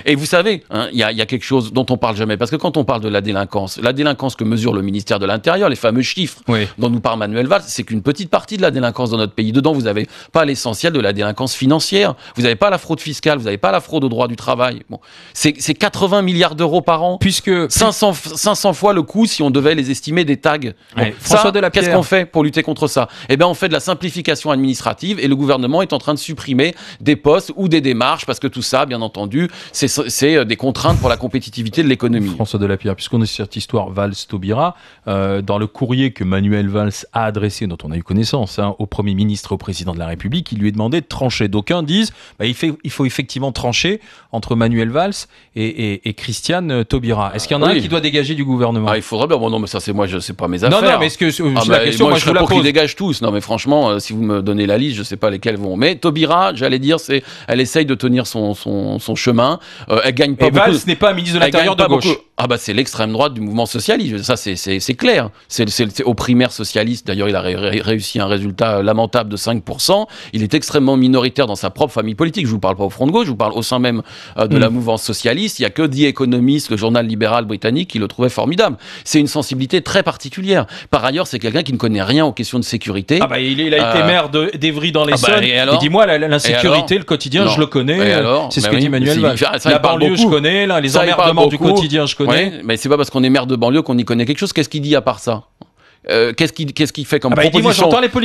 Et vous savez, hein, il y a quelque chose dont on parle jamais, parce que quand on parle de la délinquance que mesure le ministère de l'Intérieur, les fameux chiffres dont nous parle Manuel Valls, c'est qu'une petite partie de la délinquance dans notre pays. Dedans, vous n'avez pas l'essentiel de la délinquance financière, vous n'avez pas la fraude fiscale, vous n'avez pas la fraude au droit du travail. Bon. C'est 80 milliards d'euros par an, 500 fois le coût si on devait les estimer des tags. Bon, François Delapierre. Qu'est-ce qu'on fait pour lutter contre ça? Eh bien, on fait de la simplification administrative et le gouvernement est en train de supprimer des postes ou des démarches parce que tout ça, bien entendu, c'est des contraintes pour la compétitivité de l'économie. François Delapierre, puisqu'on est sur cette histoire Valls-Taubira, dans le courrier que Manuel Valls a adressé, dont on a eu connaissance, au Premier ministre et au Président de la République, il lui est demandé de trancher. D'aucuns disent il faut effectivement trancher entre Manuel Valls et Christiane Taubira. Est-ce qu'il y en a un qui doit dégager du gouvernement? Il faudrait bien. Bon, non, mais ça, c'est moi, c'est pas mes affaires. Non, mais est-ce que c'est la question? Moi, je vous la pour pose. qu'ils dégagent tous. Non, mais franchement, si vous me donnez la liste, je sais pas lesquels vont. Mais Taubira, j'allais dire, elle essaye de tenir son chemin. Elle gagne pas beaucoup. Valls n'est pas ministre de l'Intérieur de gauche. Ah bah c'est l'extrême droite du mouvement socialiste. Ça, c'est clair. C'est aux primaires socialistes. D'ailleurs, il a réussi un résultat lamentable de 5%. Il est extrêmement minoritaire dans sa propre famille politique. Je vous parle pas au front de gauche, je vous parle au sein même de la mouvance socialiste. Il y a que The Economist, le journal libéral britannique, qui le trouvait formidable. C'est une sensibilité très particulière. Par ailleurs, c'est quelqu'un qui ne connaît rien aux questions de sécurité. Ah bah il a été maire d'Evry dans l'Essonne. Il dit moi l'insécurité, le quotidien, je le connais. C'est ce que dit Manuel Valls. La banlieue, je connais. Les emmerdements du quotidien, je connais. Mais c'est pas parce qu'on est maire de banlieue qu'on y connaît quelque chose. Qu'est-ce qu'il dit à part ça? Qu'est-ce qu'il fait comme proposition? Il dit moi j'entends les politiques.